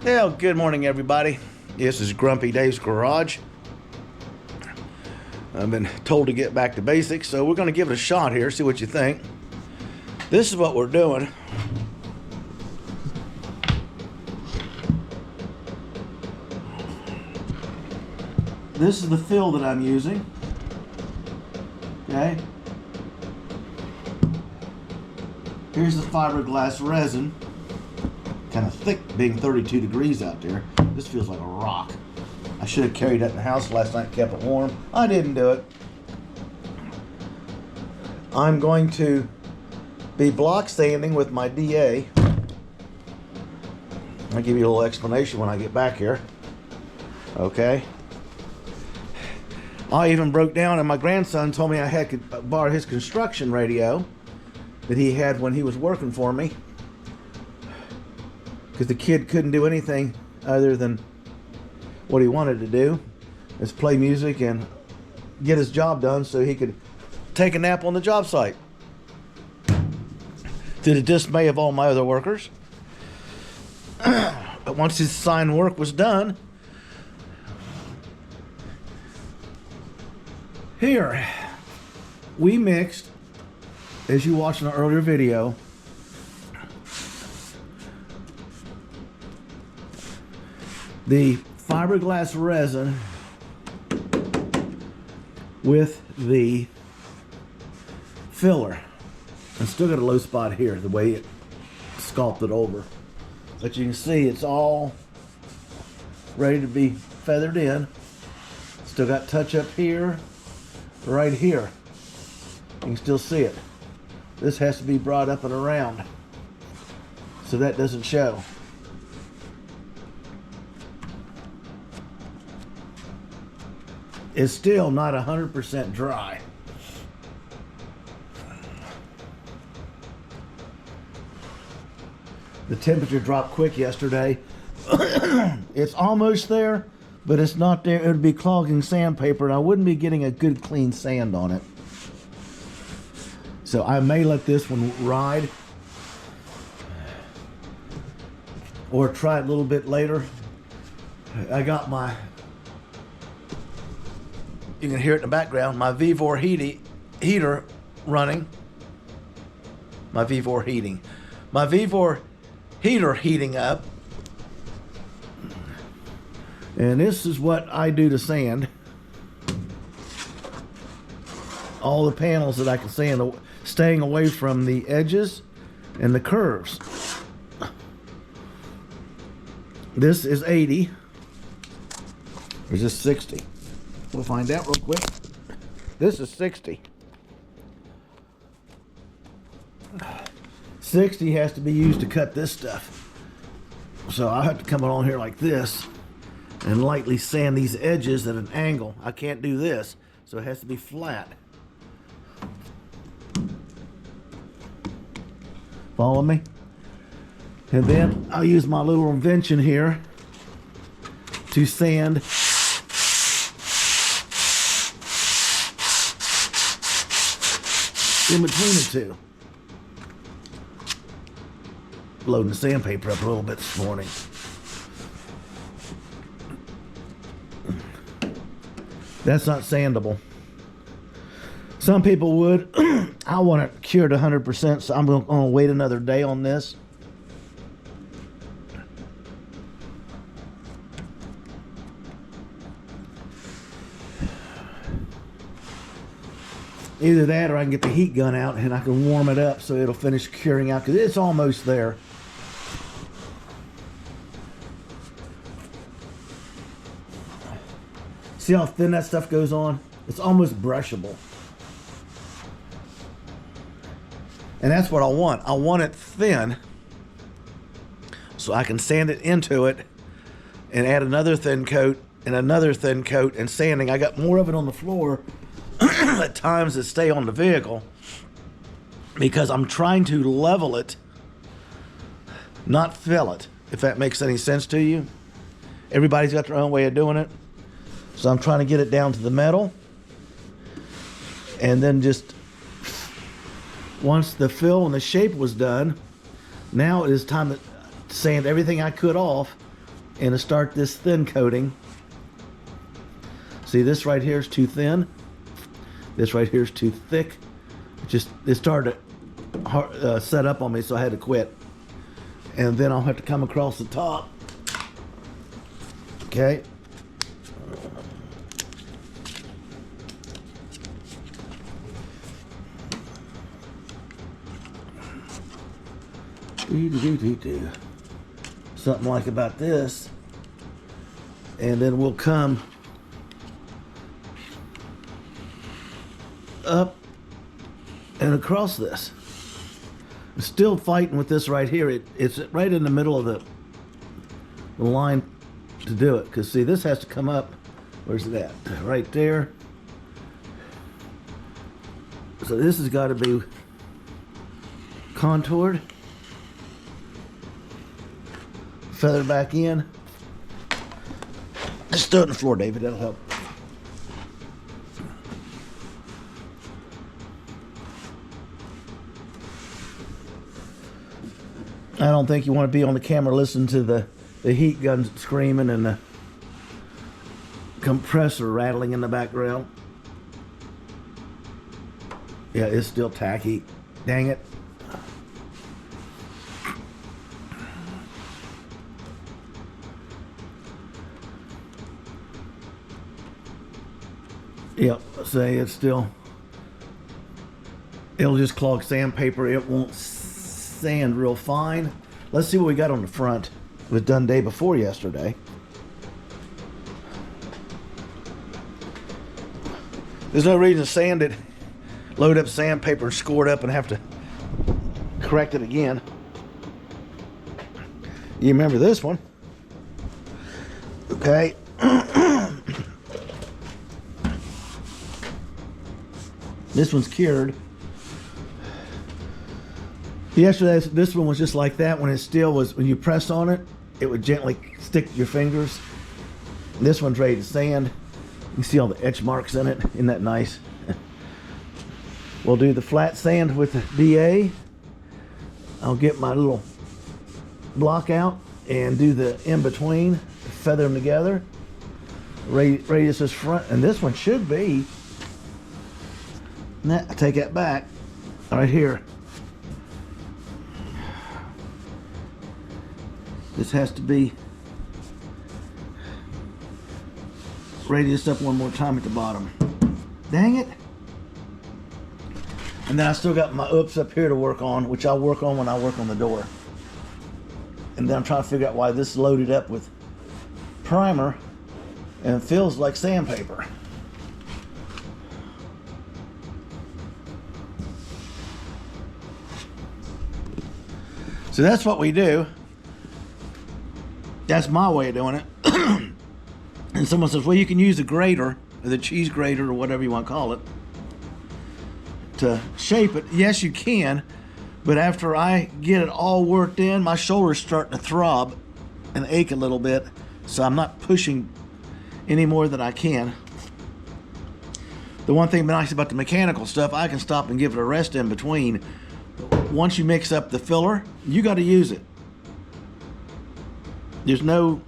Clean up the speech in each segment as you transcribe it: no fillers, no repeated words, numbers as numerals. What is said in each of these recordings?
Well, good morning, everybody. This is Grumpy Dave's Garage. I've been told to get back to basics, so we're going to give it a shot here, see what you think. This is what we're doing. This is the fill that I'm using. Okay. Here's the fiberglass resin. Kind of thick, being 32 degrees out there. This feels like a rock. I should have carried that in the house last night, kept it warm. I didn't do it. I'm going to be block sanding with my DA. I'll give you a little explanation when I get back here. Okay. I even broke down, and my grandson told me I could borrow his construction radio that he had when he was working for me, because the kid couldn't do anything other than what he wanted to do, is play music and get his job done so he could take a nap on the job site, to the dismay of all my other workers. But once his sign work was done, here we mixed, as you watched in an earlier video, the fiberglass resin with the filler. I still got a low spot here, the way it sculpted over. But you can see it's all ready to be feathered in. Still got touch up here, right here. You can still see it. This has to be brought up and around so that doesn't show. It's still not 100% dry. The temperature dropped quick yesterday. It's almost there, but it's not there. It would be clogging sandpaper, and I wouldn't be getting a good clean sand on it. So I may let this one ride, or try it a little bit later. I got my, you can hear it in the background, my V4 heater running. My V4 heating. My V4 heater heating up. And this is what I do to sand. All the panels that I can sand, staying away from the edges and the curves. This is 80. Or is this 60? We'll find out real quick. This is 60. 60 has to be used to cut this stuff. So I have to come along here like this and lightly sand these edges at an angle. I can't do this, so it has to be flat. Follow me? And then I'll use my little invention here to sand in between the two. Loading the sandpaper up a little bit this morning. That's not sandable. Some people would. I want it cured 100%, so I'm going to wait another day on this. Either that, or I can get the heat gun out and I can warm it up so it'll finish curing out, because it's almost there. See how thin that stuff goes on? It's almost brushable. And that's what I want. I want it thin so I can sand it into it and add another thin coat and another thin coat and sanding. I got more of it on the floor at times that stay on the vehicle because I'm trying to level it, not fill it, if that makes any sense to you. Everybody's got their own way of doing it. So I'm trying to get it down to the metal, and then just once the fill and the shape was done, now it is time to sand everything I could off and to start this thin coating. See, this right here is too thin. This right here is too thick. It started to set up on me, so I had to quit. And then I'll have to come across the top. Okay. Something like about this. And then we'll come up and across this. I'm still fighting with this right here. It's right in the middle of the line to do it. Because see, this has to come up. Where's it at? Right there. So this has got to be contoured. Feather back in. Just throw it on the floor, David. That'll help. I don't think you want to be on the camera listening to the heat guns screaming and the compressor rattling in the background. Yeah, it's still tacky. Dang it. Yep, say it's still, it'll just clog sandpaper. It won't sand real fine. Let's see what we got on the front. It was done day before yesterday. There's no reason to sand it, load up sandpaper and score it up and have to correct it again. You remember this one. Okay. This one's cured. Yesterday, this one was just like that. When it still was, when you press on it, it would gently stick to your fingers. And this one's ready to sand. You can see all the etch marks in it. Isn't that nice? We'll do the flat sand with the DA. I'll get my little block out and do the in-between, feather them together. Radius is front, and this one should be, I take that back, right here. This has to be radius up one more time at the bottom. Dang it. And then I still got my oops up here to work on, which I'll work on when I work on the door. And then I'm trying to figure out why this is loaded up with primer and feels like sandpaper. So that's what we do. That's my way of doing it. And someone says, well, you can use the grater, or the cheese grater, or whatever you want to call it, to shape it. Yes, you can. But after I get it all worked in, my shoulder's starting to throb and ache a little bit. So I'm not pushing any more than I can. The one thing nice about the mechanical stuff, I can stop and give it a rest in between. Once you mix up the filler, you got to use it. There's no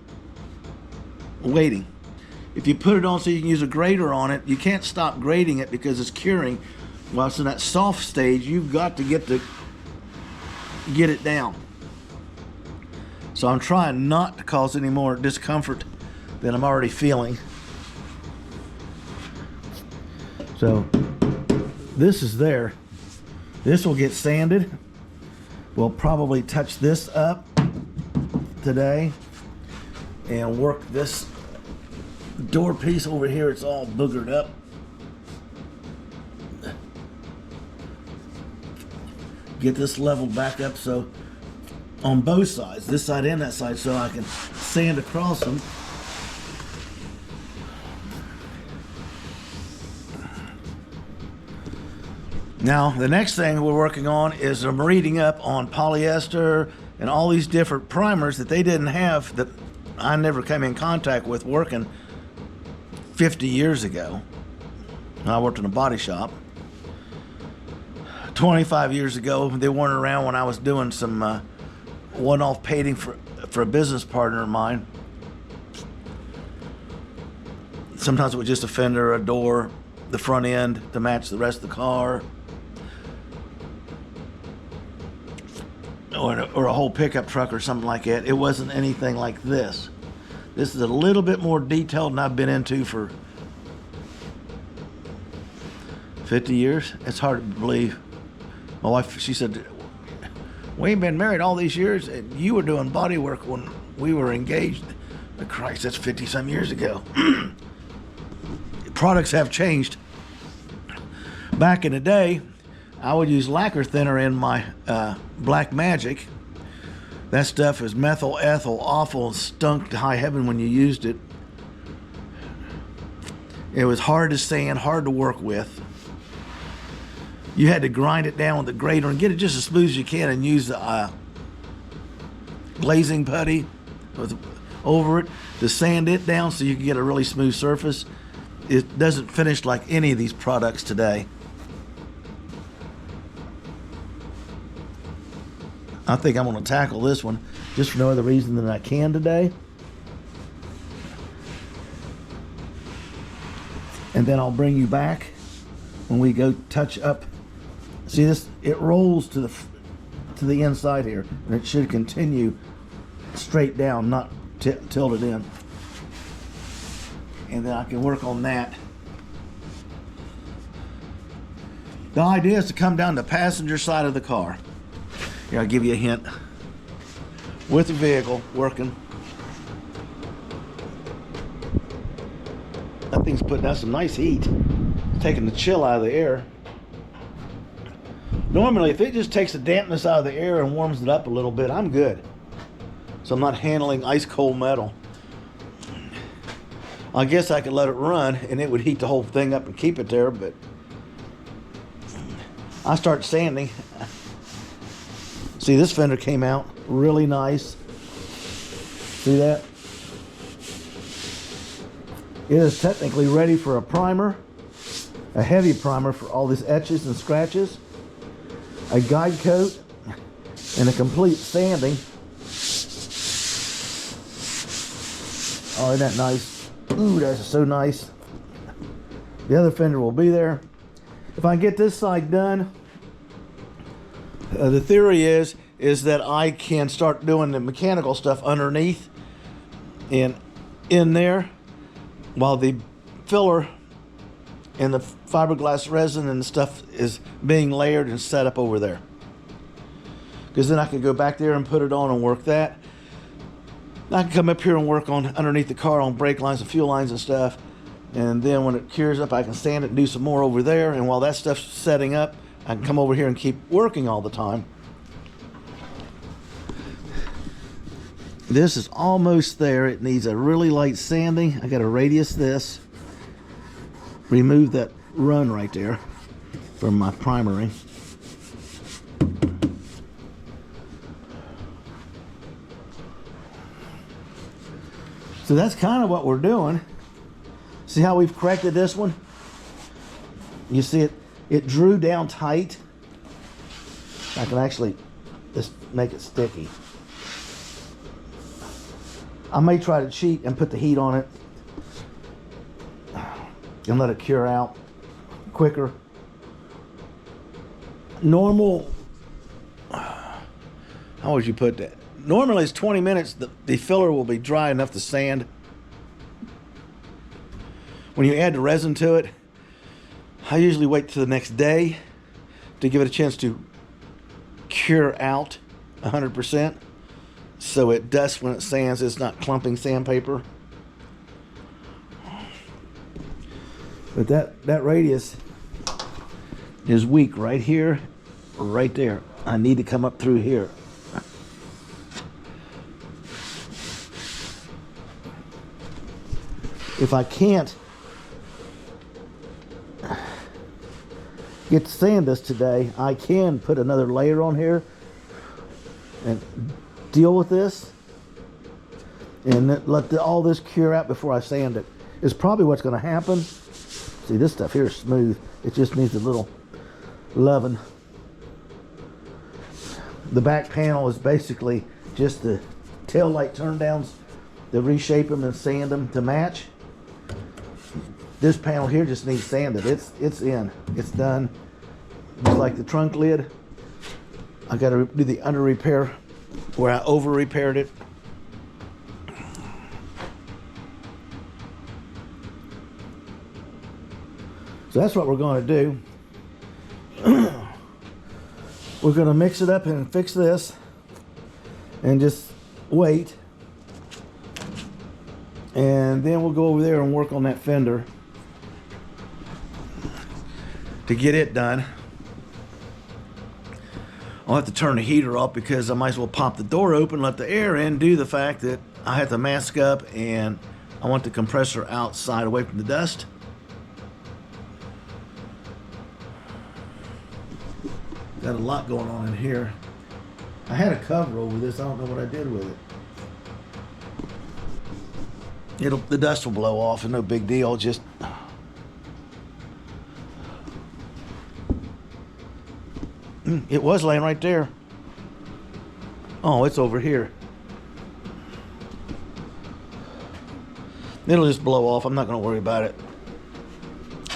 waiting. If you put it on so you can use a grater on it, you can't stop grating it because it's curing. While it's in that soft stage, you've got to get it down. So I'm trying not to cause any more discomfort than I'm already feeling. So this is there. This will get sanded. We'll probably touch this up today and work this door piece over here. It's all boogered up. Get this leveled back up so on both sides, this side and that side, so I can sand across them. Now, the next thing we're working on is I'm reading up on polyester and all these different primers that they didn't have, that I never came in contact with working 50 years ago. I worked in a body shop. 25 years ago, they weren't around when I was doing some one-off painting for a business partner of mine. Sometimes it was just a fender, a door, the front end to match the rest of the car. Or a whole pickup truck or something like that. It wasn't anything like this. This is a little bit more detailed than I've been into for 50 years. It's hard to believe. My wife, she said, we ain't been married all these years, and you were doing body work when we were engaged. But Christ, that's 50 some years ago. Products have changed. Back in the day, I would use lacquer thinner in my Black Magic. That stuff is methyl ethyl, awful, stunk to high heaven when you used it. It was hard to sand, hard to work with. You had to grind it down with the grater and get it just as smooth as you can, and use the glazing putty over it to sand it down so you can get a really smooth surface. It doesn't finish like any of these products today. I think I'm going to tackle this one just for no other reason than I can today. And then I'll bring you back when we go touch up. See this? It rolls to the inside here, and it should continue straight down, not tilted in. And then I can work on that. The idea is to come down the passenger side of the car. Here, I'll give you a hint. With the vehicle working. That thing's putting out some nice heat. It's taking the chill out of the air. Normally, if it just takes the dampness out of the air and warms it up a little bit, I'm good. So I'm not handling ice cold metal. I guess I could let it run and it would heat the whole thing up and keep it there, but I start sanding. See, this fender came out really nice. See that? It is technically ready for a primer, a heavy primer for all these etches and scratches, a guide coat, and a complete sanding. Oh, isn't that nice? Ooh, that's so nice. The other fender will be there. If I get this side done, the theory is that I can start doing the mechanical stuff underneath and in there while the filler and the fiberglass resin and stuff is being layered and set up over there. Because then I can go back there and put it on and work that. I can come up here and work on underneath the car on brake lines and fuel lines and stuff. And then when it cures up, I can sand it and do some more over there. And while that stuff's setting up, I can come over here and keep working all the time. This is almost there. It needs a really light sanding. I got to radius this. Remove that run right there from my primering. So that's kind of what we're doing. See how we've corrected this one? You see it drew down tight. I can actually just make it sticky. I may try to cheat and put the heat on it and let it cure out quicker. Normal, how would you put that? Normally it's 20 minutes, the filler will be dry enough to sand. When you add the resin to it, I usually wait till the next day to give it a chance to cure out 100%. So it dusts when it sands, it's not clumping sandpaper. But that radius is weak right here, right there. I need to come up through here. If I can't get to sand this today, I can put another layer on here and deal with this and let all this cure out before I sand it. It's probably what's going to happen. See, this stuff here is smooth. It just needs a little loving. The back panel is basically just the tail light turn downs to reshape them and sand them to match. This panel here just needs sanded. It's in. It's done. Just like the trunk lid. I got to do the under repair where I over repaired it. So that's what we're going to do. We're going to mix it up and fix this and just wait. And then we'll go over there and work on that fender to get it done. I'll have to turn the heater off because I might as well pop the door open, let the air in, due to the fact that I have to mask up and I want the compressor outside away from the dust. Got a lot going on in here. I had a cover over this. I don't know what I did with it. The dust will blow off and no big deal. Just it was laying right there. Oh, it's over here. It'll just blow off. I'm not going to worry about it.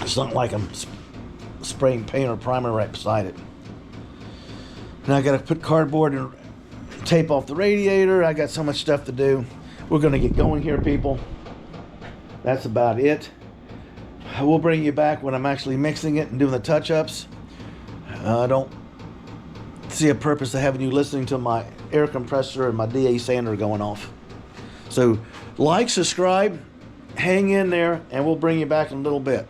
It's not like I'm spraying paint or primer right beside it. Now I got to put cardboard and tape off the radiator. I got so much stuff to do. We're going to get going here, people. That's about it. I will bring you back when I'm actually mixing it and doing the touch-ups. I don't see a purpose of having you listening to my air compressor and my DA sander going off. So like, subscribe, hang in there, and we'll bring you back in a little bit.